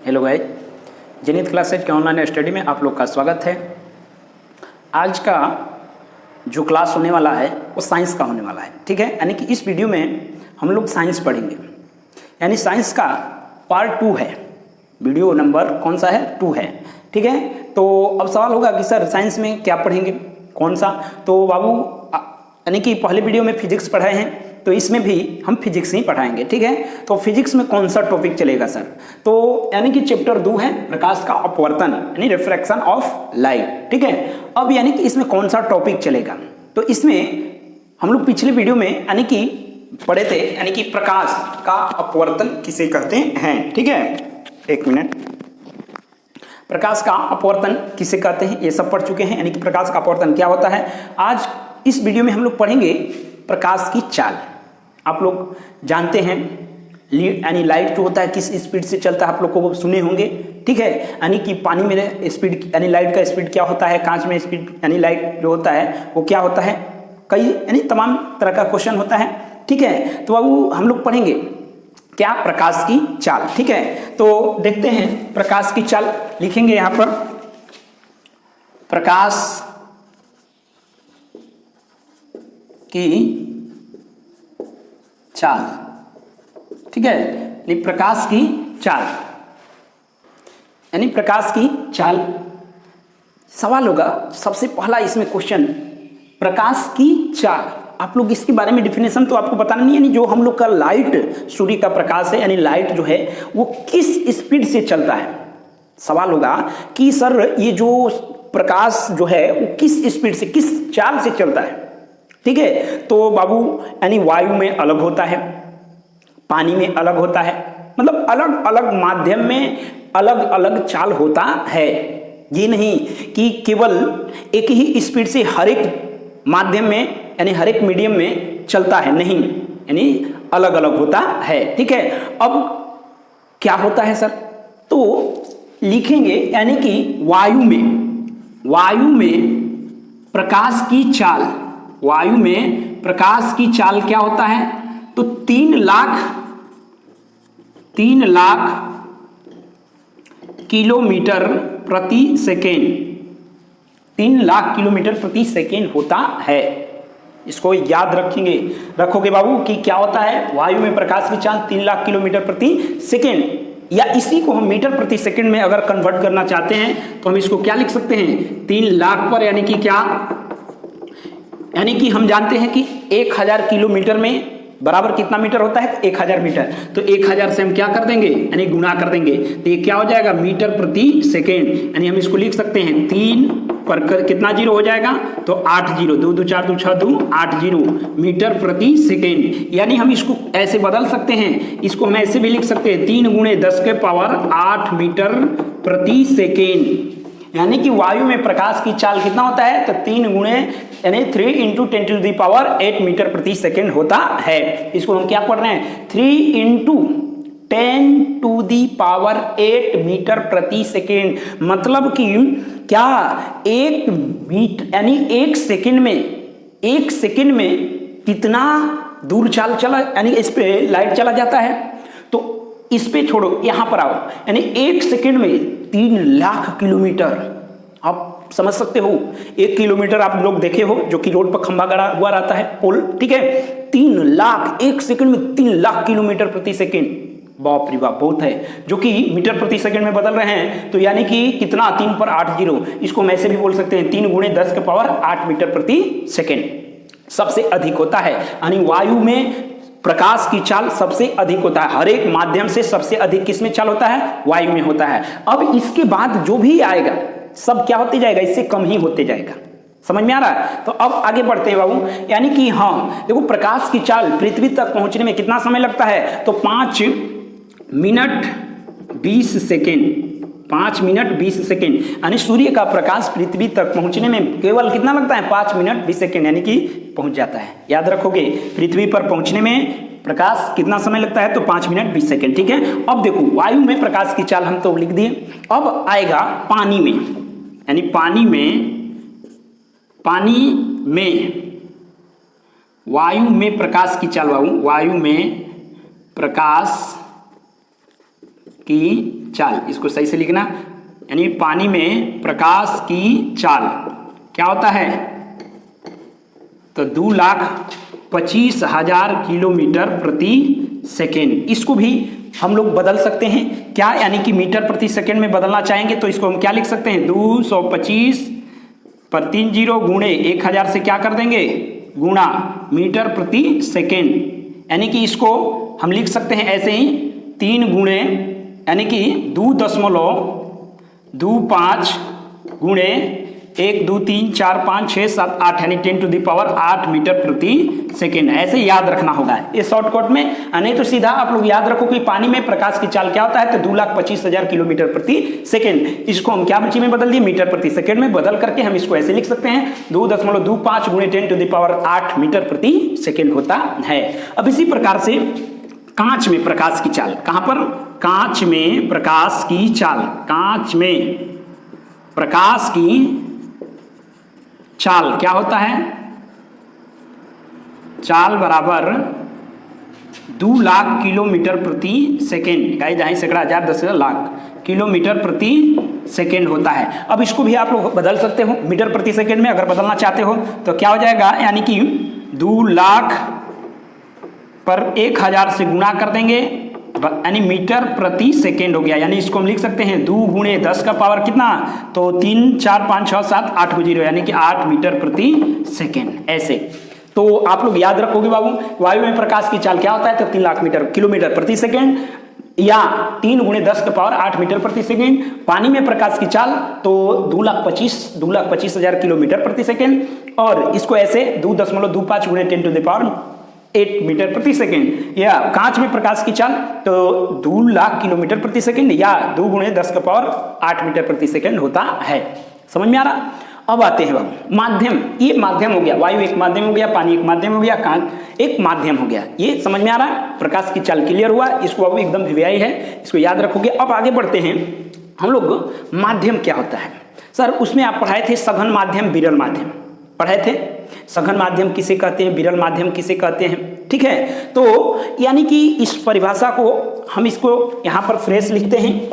Hello guys, zenith classes के online study में आप लोग का स्वागत है। आज का जो क्लास होने वाला है वो साइंस का होने वाला है, ठीक है। यानी कि इस वीडियो में हम लोग साइंस पढ़ेंगे, यानी साइंस का पार्ट 2 है। वीडियो नंबर कौन सा है? 2 है, ठीक है। तो अब सवाल होगा कि सर साइंस में क्या पढ़ेंगे, कौन सा? तो बाबू यानी कि पहले वीडियो में फिजिक्स पढ़ाए हैं, तो इसमें भी हम फिजिक्स ही पढ़ाएंगे, ठीक है। तो फिजिक्स में कौन सा टॉपिक चलेगा सर? तो यानी कि चैप्टर 2 है प्रकाश का अपवर्तन, यानी रिफ्रैक्शन ऑफ लाइट, ठीक है। अब यानी कि इसमें कौन सा टॉपिक चलेगा? तो इसमें हम लोग पिछले वीडियो में यानी कि पढ़े थे, यानी कि प्रकाश का अपवर्तन किसे कहते हैं, ठीक है। एक मिनट, प्रकाश का अपवर्तन किसे कहते हैं ये सब पढ़ चुके हैं, यानी कि प्रकाश का अपवर्तन क्या होता है। आज इस वीडियो में हम लोग पढ़ेंगे प्रकाश की चाल। आप लोग जानते हैं यानी लाइट जो होता है किस स्पीड से चलता है, आप लोग को सुने होंगे, ठीक है। यानी कि पानी में स्पीड यानी लाइट का स्पीड क्या होता है, कांच में स्पीड यानी लाइट जो होता है वो क्या होता है, कई यानी तमाम तरह का क्वेश्चन होता है, ठीक है। तो अब हम लोग पढ़ेंगे क्या, प्रकाश की चाल, ठीक है। तो देखते हैं प्रकाश की चाल, लिखेंगे यहां पर प्रकाश की चाल, ठीक है। यानी प्रकाश की चाल, यानी प्रकाश की चाल। सवाल होगा सबसे पहला इसमें क्वेश्चन, प्रकाश की चाल। आप लोग इसके बारे में डिफिनेशन तो आपको बताना नहीं है, यानी जो हम लोग का लाइट, सूर्य का प्रकाश है, यानी लाइट जो है वो किस स्पीड से चलता है। सवाल होगा कि सर ये जो प्रकाश जो है वो किस स्पीड से, किस चाल से चलता है, ठीक है। तो बाबू यानी वायु में अलग होता है, पानी में अलग होता है, मतलब अलग अलग माध्यम में अलग अलग चाल होता है। ये नहीं कि केवल एक ही स्पीड से हर एक माध्यम में यानी हर एक मीडियम में चलता है, नहीं, यानी अलग अलग होता है, ठीक है। अब क्या होता है सर? तो लिखेंगे यानी कि वायु में प्रकाश की चाल, वायु में प्रकाश की चाल क्या होता है? तो 3 लाख किलोमीटर प्रति सेकेंड, 3 लाख किलोमीटर प्रति सेकेंड होता है। इसको याद रखोगे बाबू कि क्या होता है, वायु में प्रकाश की चाल 3 लाख किलोमीटर प्रति सेकेंड, या इसी को हम मीटर प्रति सेकेंड में अगर कन्वर्ट करना चाहते हैं तो हम इसको क्या लिख सकते हैं, 3 लाख पर यानी कि क्या, यानी कि हम जानते हैं कि 1000 किलोमीटर में बराबर कितना मीटर होता है? 1000 मीटर। तो 1000 से हम क्या कर देंगे, यानी गुणा कर देंगे, तो ये क्या हो जाएगा, मीटर प्रति सेकेंड। यानी हम इसको लिख सकते हैं 3 पर कितना जीरो हो जाएगा, तो 8 जीरो, 2 2 4 2 6 2 8 जीरो मीटर प्रति सेकेंड। यानी हम इसको ऐसे बदल सकते हैं, इसको हम ऐसे भी लिख सकते हैं 3 × 10 के पावर 8 मीटर प्रति सेकेंड। यानी कि वायु में प्रकाश की चाल कितना होता है? तो 3 × 10⁸ मीटर प्रति सेकेंड होता है। इसको हम क्या पढ़ रहे हैं, 3 × 10⁸ मीटर प्रति सेकेंड। मतलब कि क्या, 1 मीटर यानी 1 सेकेंड में कितना दूर चाल चला, यानी इस पे लाइट चला जाता है। तो इस पे छोड़ो, यहां पर आओ, यानी 1 सेकेंड में 3 लाख किलोमीटर। आप समझ सकते हो, 1 किलोमीटर आप लोग देखे हो जो कि रोड पर खंभा गड़ा हुआ रहता है, पोल, ठीक है। 3 लाख 1 सेकेंड में 3 लाख किलोमीटर प्रति सेकेंड, बाप रे बाप, बहुत है, जो कि मीटर प्रति सेकेंड में बदल रहे हैं। तो यानी कि कितना, 3 पर 8 जीरो, इसको हम ऐसे भी बोल सकते हैं 3 × 10 के पावर 8 मीटर प्रति सेकेंड सबसे अधिक होता है। यानी वायु में प्रकाश की चाल सबसे अधिक होता है, हर एक माध्यम से सबसे अधिक किसमें चाल होता है? वायु में होता है। अब इसके बाद जो भी आएगा सब क्या होते जाएगा, इससे कम ही होते जाएगा। समझ में आ रहा है? तो अब आगे बढ़ते हैं बाबू, यानी कि हाँ देखो, प्रकाश की चाल पृथ्वी तक पहुंचने में कितना समय लगता है? तो 5 मिनट 20 सेकेंड, 5 मिनट 20 सेकेंड। यानी सूर्य का प्रकाश पृथ्वी तक पहुंचने में केवल कितना लगता है? 5 मिनट 20 सेकेंड, यानी कि पहुंच जाता है। याद रखोगे, पृथ्वी पर पहुंचने में प्रकाश कितना समय लगता है? तो 5 मिनट 20 सेकेंड, ठीक है। अब देखो, वायु में प्रकाश की चाल हम तो लिख दिए। अब आएगा पानी में, यानी पानी में वायु में प्रकाश की चाल, वायु में प्रकाश की चाल, इसको सही से लिखना, यानी पानी में प्रकाश की चाल क्या होता है, तो 2,25,000 किलोमीटर प्रति सेकेंड। इसको भी हम लोग बदल सकते हैं क्या, यानी कि मीटर प्रति सेकेंड में बदलना चाहेंगे तो इसको हम क्या लिख सकते हैं, 225 पर 3 जीरो गुणे 1000 से क्या कर देंगे, गुणा मीटर प्रति सेकेंड, यानी कि इसको हम लिख सकते हैं ऐसे ही 3 गुणे, यानी कि 2.25 गुणे 1 2 3 4 5 6 7 8, यानी 10⁸ मीटर प्रति सेकेंड। ऐसे याद रखना होगा ये शॉर्टकट में, नहीं तो सीधा आप लोग याद रखो कि पानी में प्रकाश की चाल क्या होता है, तो 2,25,000 किलोमीटर प्रति सेकेंड। इसको हम क्या में बदल दिए, मीटर प्रति सेकेंड में बदल करके हम इसको ऐसे लिख सकते हैं 2.25 गुणे 10⁸ मीटर प्रति सेकेंड होता है। अब इसी प्रकार से कांच में प्रकाश की चाल, कहां पर, कांच में प्रकाश की चाल, कांच में प्रकाश की चाल क्या होता है, चाल बराबर 2 लाख किलोमीटर प्रति सेकेंड, गाइस जहां सैकड़ा, हजार, 10,000, लाख किलोमीटर प्रति सेकेंड होता है। अब इसको भी आप लोग बदल सकते हो मीटर प्रति सेकेंड में, अगर बदलना चाहते हो तो क्या हो जाएगा, यानी कि 2 लाख पर 1000 से गुणा कर देंगे, यानी मीटर प्रति सेकेंड हो गया, यानी इसको हम लिख सकते हैं 2 गुणे 10 का पावर कितना, तो 3 4 5 6 7 8 को 0, यानी कि 8 मीटर प्रति सेकेंड। ऐसे तो आप लोग याद रखोगे बाबू, वायु में प्रकाश की चाल क्या होता है, तो 3 लाख किलोमीटर प्रति सेकेंड, या 3 गुणे 10 का पावर 8 मीटर प्रति सेकेंड। पानी में प्रकाश की चाल तो 2,25,000 किलोमीटर प्रति सेकेंड, और इसको ऐसे 2.25 गुणे 10⁸ मीटर प्रति सेकेंड। या कांच में प्रकाश की चाल तो 2 लाख किलोमीटर प्रति सेकेंड, या 2 गुणे 10 का पावर 8 मीटर प्रति सेकेंड होता है। समझ में आ रहा। अब आते हैं बाबू माध्यम, ये माध्यम हो गया, वायु एक माध्यम हो गया, पानी एक माध्यम हो गया, कांच एक माध्यम हो गया। ये समझ में आ रहा है, प्रकाश की चाल क्लियर हुआ, इसको बाबू एकदम वीवीआई है, इसको याद रखोगे। अब आगे बढ़ते हैं हम लोग, माध्यम क्या होता है सर, उसमें आप पढ़ाए थे सघन माध्यम, विरल माध्यम पढ़ाए थे। सघन माध्यम किसे कहते हैं, विरल माध्यम किसे कहते हैं, ठीक है। तो यानी कि इस परिभाषा को हम इसको यहां पर फ्रेश लिखते हैं,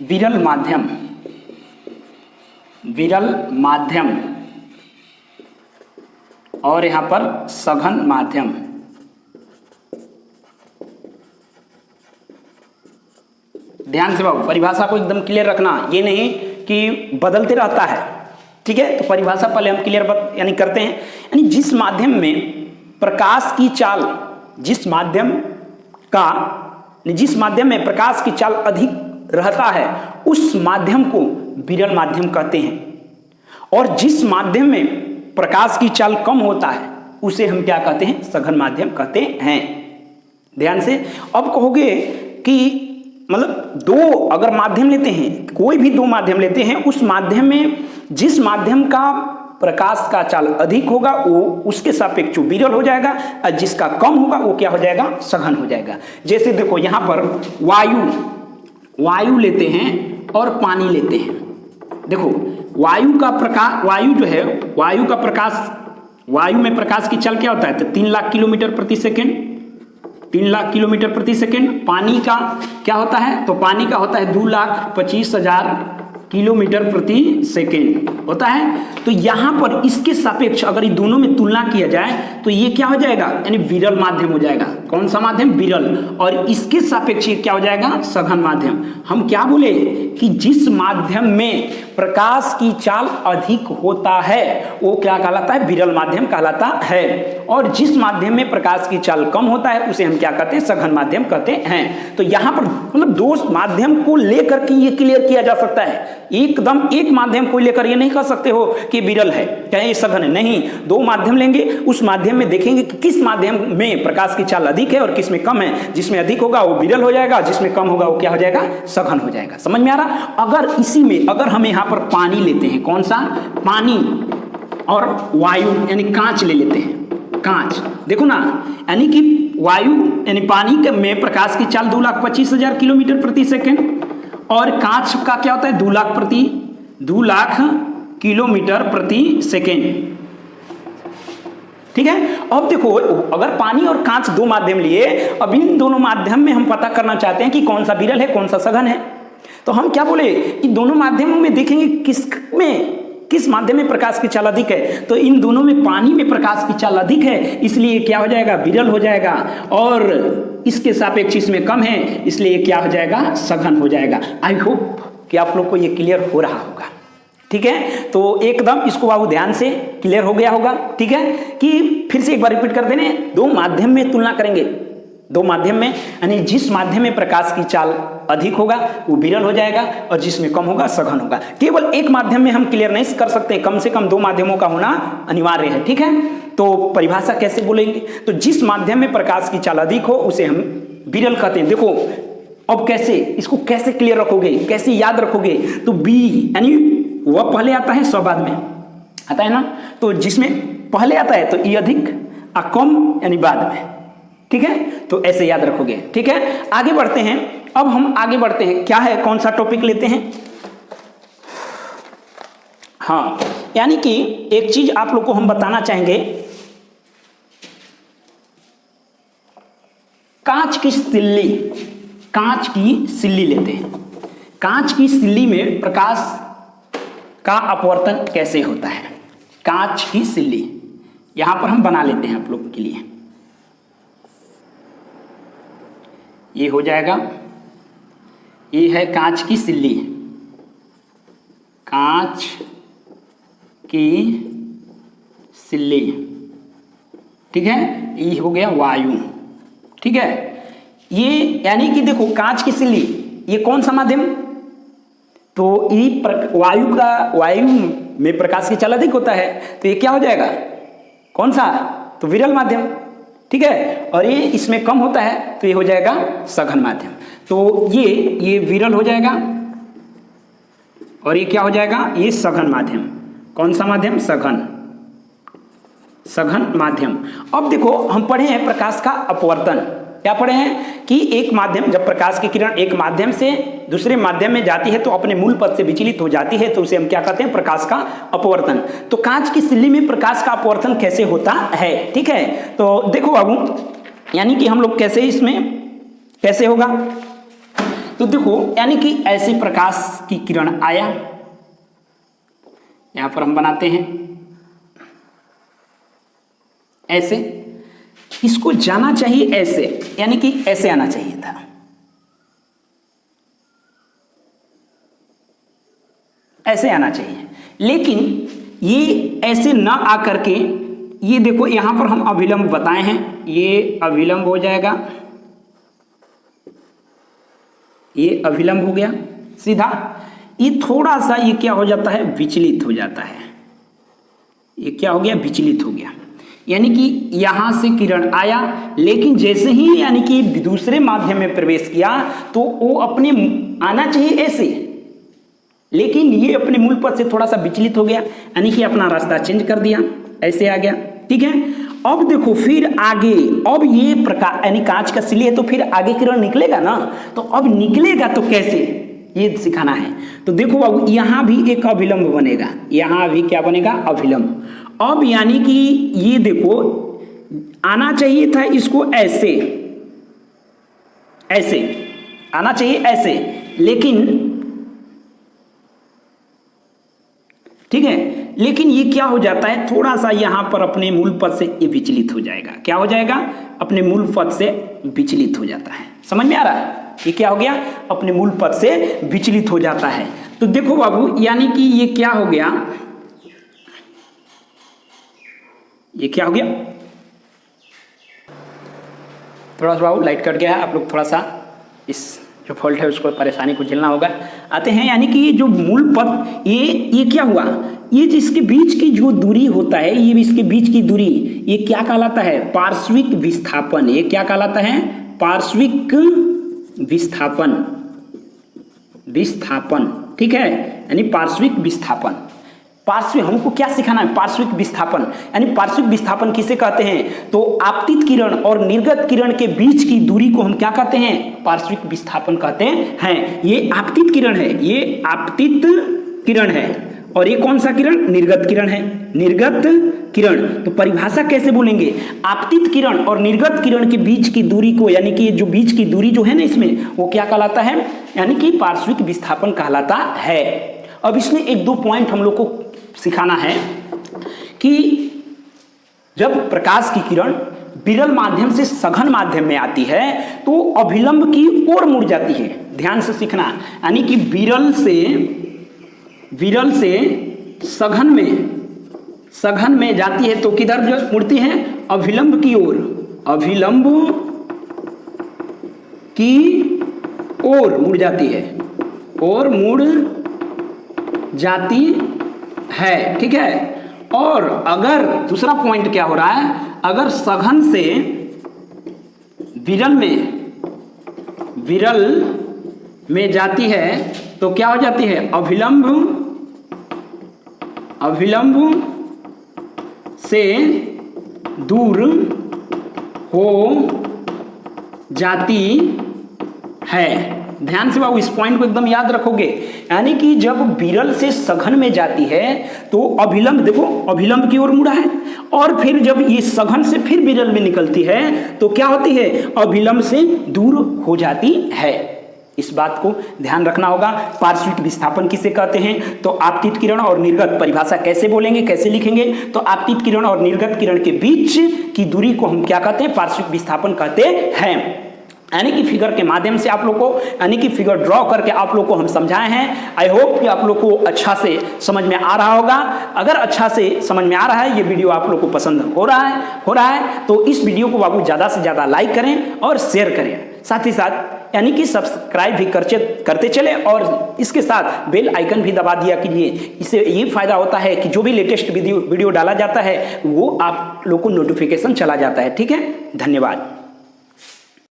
विरल माध्यम, विरल माध्यम, और यहां पर सघन माध्यम। ध्यान से बाबू परिभाषा को एकदम क्लियर रखना, ये नहीं कि बदलते रहता है, ठीक है। तो परिभाषा पहले हम क्लियर यानी करते हैं, यानी जिस माध्यम में प्रकाश की चाल, जिस माध्यम में प्रकाश की चाल अधिक रहता है उस माध्यम को विरल माध्यम कहते हैं, और जिस माध्यम में प्रकाश की चाल कम होता है उसे हम क्या कहते हैं, सघन माध्यम कहते हैं। ध्यान से। अब कहोगे कि मतलब दो अगर माध्यम लेते हैं, कोई भी दो माध्यम लेते हैं, उस माध्यम में जिस माध्यम का प्रकाश का चाल अधिक होगा वो उसके सापेक्ष विरल हो जाएगा, और जिसका कम होगा वो क्या हो जाएगा, सघन हो जाएगा। जैसे देखो यहां पर वायु लेते हैं और पानी लेते हैं। देखो वायु का प्रकाश, वायु जो है, वायु का प्रकाश, वायु में प्रकाश की चाल क्या होता है, तो 3 लाख किलोमीटर प्रति सेकेंड, 3 लाख किलोमीटर प्रति सेकेंड। पानी का क्या होता है, तो पानी का होता है 2,25,000 किलोमीटर प्रति सेकेंड होता है। तो यहां पर इसके सापेक्ष अगर ये दोनों में तुलना किया जाए तो ये क्या हो जाएगा, यानी विरल माध्यम हो जाएगा। कौन सा माध्यम, विरल, और इसके सापेक्ष ये क्या हो जाएगा, सघन माध्यम। हम क्या बोले कि जिस माध्यम में प्रकाश की चाल अधिक होता है वो क्या कहलाता है, विरल माध्यम कहलाता है, और जिस माध्यम में प्रकाश की चाल कम होता है उसे हम क्या कहते हैं, सघन माध्यम कहते हैं। तो यहां पर मतलब दो माध्यम को लेकर के ये क्लियर किया जा सकता है, एकदम एक माध्यम को लेकर ये नहीं कह सकते हो कि विरल है चाहे ये सघन है, नहीं। दो माध्यम लेंगे, उस माध्यम में देखेंगे कि किस माध्यम में प्रकाश की चाल अधिक है और किस में कम है। जिसमें अधिक होगा वो विरल हो जाएगा, जिसमें कम होगा वो क्या हो जाएगा, सघन हो जाएगा। समझ में आ रहा। अगर इसी में अगर हम यहाँ पर पानी लेते हैं, कौन सा, पानी और वायु यानी कांच ले लेते हैं, कांच, देखो ना, यानी कि वायु यानी पानी में प्रकाश की चाल 2,25,000 किलोमीटर प्रति सेकेंड, और कांच का क्या होता है 2 लाख किलोमीटर प्रति सेकेंड। ठीक है। अब देखो अगर पानी और कांच दो माध्यम लिए, अब इन दोनों माध्यम में हम पता करना चाहते हैं कि कौन सा विरल है कौन सा सघन है, तो हम क्या बोले कि दोनों माध्यमों में देखेंगे किस माध्यम में प्रकाश की चाल अधिक है, तो इन दोनों में पानी में प्रकाश की चाल अधिक है, इसलिए क्या हो जाएगा विरल हो जाएगा, और इसके सापेक्ष इसमें कम है इसलिए क्या हो जाएगा सघन हो जाएगा। आई होप कि आप लोग को ये क्लियर हो रहा होगा। ठीक है, तो एकदम इसको बाबू ध्यान से क्लियर हो गया होगा। ठीक है, कि फिर से एक बार रिपीट कर देने, दो माध्यम में तुलना करेंगे, दो माध्यम में यानी जिस माध्यम में प्रकाश की चाल अधिक होगा वो विरल हो जाएगा और जिसमें कम होगा सघन होगा। केवल एक माध्यम में हम क्लियर नहीं कर सकते, कम से कम दो माध्यमों का होना अनिवार्य है। ठीक है, तो परिभाषा कैसे बोलेंगे, तो जिस माध्यम में प्रकाश की चाल अधिक हो उसे हम विरल कहते हैं। देखो अब कैसे इसको कैसे क्लियर रखोगे, कैसे याद रखोगे, तो बी यानी वह पहले आता है सौ बाद में आता है ना, तो जिसमें पहले आता है तो ई अधिक और कम यानी बाद में। ठीक है, तो ऐसे याद रखोगे। ठीक है, आगे बढ़ते हैं। अब हम आगे बढ़ते हैं, क्या है कौन सा टॉपिक लेते हैं। हाँ, यानी कि एक चीज आप लोग को हम बताना चाहेंगे, कांच की सिल्ली लेते हैं। कांच की सिल्ली में प्रकाश का अपवर्तन कैसे होता है। कांच की सिल्ली यहां पर हम बना लेते हैं आप लोगों के लिए। ये हो जाएगा, ये है कांच की सिल्ली, कांच की सिल्ली। ठीक है, ये हो गया वायु। ठीक है, ये यानी कि देखो कांच की सिल्ली ये कौन सा माध्यम, तो वायु में प्रकाश की चाल अधिक होता है, तो ये क्या हो जाएगा कौन सा, तो विरल माध्यम। ठीक है, और ये इसमें कम होता है तो ये हो जाएगा सघन माध्यम। तो ये विरल हो जाएगा और ये क्या हो जाएगा, ये सघन माध्यम। कौन सा माध्यम, सघन माध्यम। अब देखो हम पढ़े हैं प्रकाश का अपवर्तन, क्या पढ़े हैं कि एक माध्यम, जब प्रकाश की किरण एक माध्यम से दूसरे माध्यम में जाती है तो अपने मूल पथ से विचलित हो जाती है, तो उसे हम क्या कहते हैं, प्रकाश का अपवर्तन। तो कांच की सिल्ली में प्रकाश का अपवर्तन कैसे होता है। ठीक है, तो देखो बाबू, यानी कि हम लोग कैसे इसमें कैसे होगा, तो देखो यानी कि ऐसे प्रकाश की किरण आया, यहां पर हम बनाते हैं ऐसे, इसको जाना चाहिए ऐसे, यानी कि ऐसे आना चाहिए था, ऐसे आना चाहिए, लेकिन ये ऐसे ना आकर के ये देखो यहां पर हम अभिलंब बताए हैं, ये अभिलंब हो जाएगा, ये अभिलंब हो गया सीधा, ये थोड़ा सा ये क्या हो जाता है, विचलित हो जाता है, ये क्या हो गया, विचलित हो गया। यानी कि यहां से किरण आया, लेकिन जैसे ही यानी कि दूसरे माध्यम में प्रवेश किया तो वो अपने आना चाहिए ऐसे, लेकिन ये अपने मूल पथ से थोड़ा सा विचलित हो गया, यानी कि अपना रास्ता चेंज कर दिया, ऐसे आ गया। ठीक है, अब देखो फिर आगे, अब ये प्रकाश यानी कांच का सिल्ली है तो फिर आगे किरण निकलेगा ना, तो अब निकलेगा तो कैसे, ये सिखाना है। तो देखो बाबू यहां भी एक अभिलंब बनेगा, यहां भी क्या बनेगा, अभिलंब। अब यानी कि ये देखो आना चाहिए था इसको ऐसे, ऐसे आना चाहिए ऐसे, लेकिन ठीक है, लेकिन ये क्या हो जाता है, थोड़ा सा यहां पर अपने मूल पथ से ये विचलित हो जाएगा। क्या हो जाएगा, अपने मूल पथ से विचलित हो जाता है। समझ में आ रहा है, ये क्या हो गया, अपने मूल पथ से विचलित हो जाता है। तो देखो बाबू यानी कि ये क्या हो गया, ये क्या हो गया, थोड़ा सा बाबू लाइट कट गया है, आप लोग थोड़ा सा इस जो फॉल्ट है उसको परेशानी को झेलना होगा। आते हैं, यानी कि ये जो मूल पथ ये क्या हुआ, ये जिसके बीच की जो दूरी होता है, ये इसके बीच की दूरी ये क्या कहलाता है, पार्श्विक विस्थापन। ये क्या कहलाता है, पार्श्विक विस्थापन। ठीक है, यानी पार्श्विक विस्थापन। पार्श्विक, हमको क्या सिखाना है? पार्श्विक विस्थापन। यानी पार्श्विक विस्थापन किसे कहते हैं? तो आपतित किरण और निर्गत किरण के बीच की दूरी को हम क्या कहते हैं? पार्श्विक विस्थापन कहते हैं। ये आपतित किरण है, ये आपतित किरण है, और ये कौन सा किरण? निर्गत किरण है, निर्गत किरण। तो परिभाषा कैसे बोलेंगे? आपतित किरण और निर्गत किरण के बीच की दूरी को, यानी कि जो बीच की दूरी जो है ना इसमें, वो क्या कहलाता है? यानी कि पार्श्विक विस्थापन कहलाता है। अब इसमें एक दो पॉइंट हम लोग को सिखाना है कि जब प्रकाश की किरण विरल माध्यम से सघन माध्यम में आती है तो अभिलंब की ओर मुड़ जाती है। ध्यान से सीखना, यानी कि विरल से सघन में जाती है तो किधर मुड़ती है? अभिलंब की ओर, अभिलंब की ओर मुड़ जाती है, और मुड़ जाती है, ठीक है। और अगर दूसरा पॉइंट क्या हो रहा है, अगर सघन से विरल में जाती है तो क्या हो जाती है? अभिलंब से दूर हो जाती है। ध्यान से बाबू इस पॉइंट को एकदम याद रखोगे। यानी कि जब विरल से सघन में जाती है तो अभिलंब, देखो अभिलंब की ओर मुड़ा है, और फिर जब ये सघन से फिर विरल में निकलती है तो क्या होती है? अभिलंब से दूर हो जाती है। इस बात को ध्यान रखना होगा। पार्श्विक विस्थापन किसे कहते हैं? तो आपतित किरण और निर्गत, परिभाषा कैसे बोलेंगे, कैसे लिखेंगे? तो आपतित किरण और निर्गत किरण के बीच की दूरी को हम क्या कहते हैं? पार्श्विक विस्थापन कहते हैं। यानी कि फिगर के माध्यम से आप लोग को, यानी कि फिगर ड्रॉ करके आप लोग को हम समझाए हैं। आई होप कि आप लोग को अच्छा से समझ में आ रहा होगा। अगर अच्छा से समझ में आ रहा है, ये वीडियो आप लोग को पसंद हो रहा है तो इस वीडियो को बाबू ज़्यादा से ज़्यादा लाइक करें और शेयर करें, साथ ही साथ यानी कि सब्सक्राइब भी करते चले, और इसके साथ बेल आइकन भी दबा दिया कीजिए। इससे ये फायदा होता है कि जो भी लेटेस्ट वीडियो डाला जाता है वो आप लोग को नोटिफिकेशन चला जाता है। ठीक है, धन्यवाद।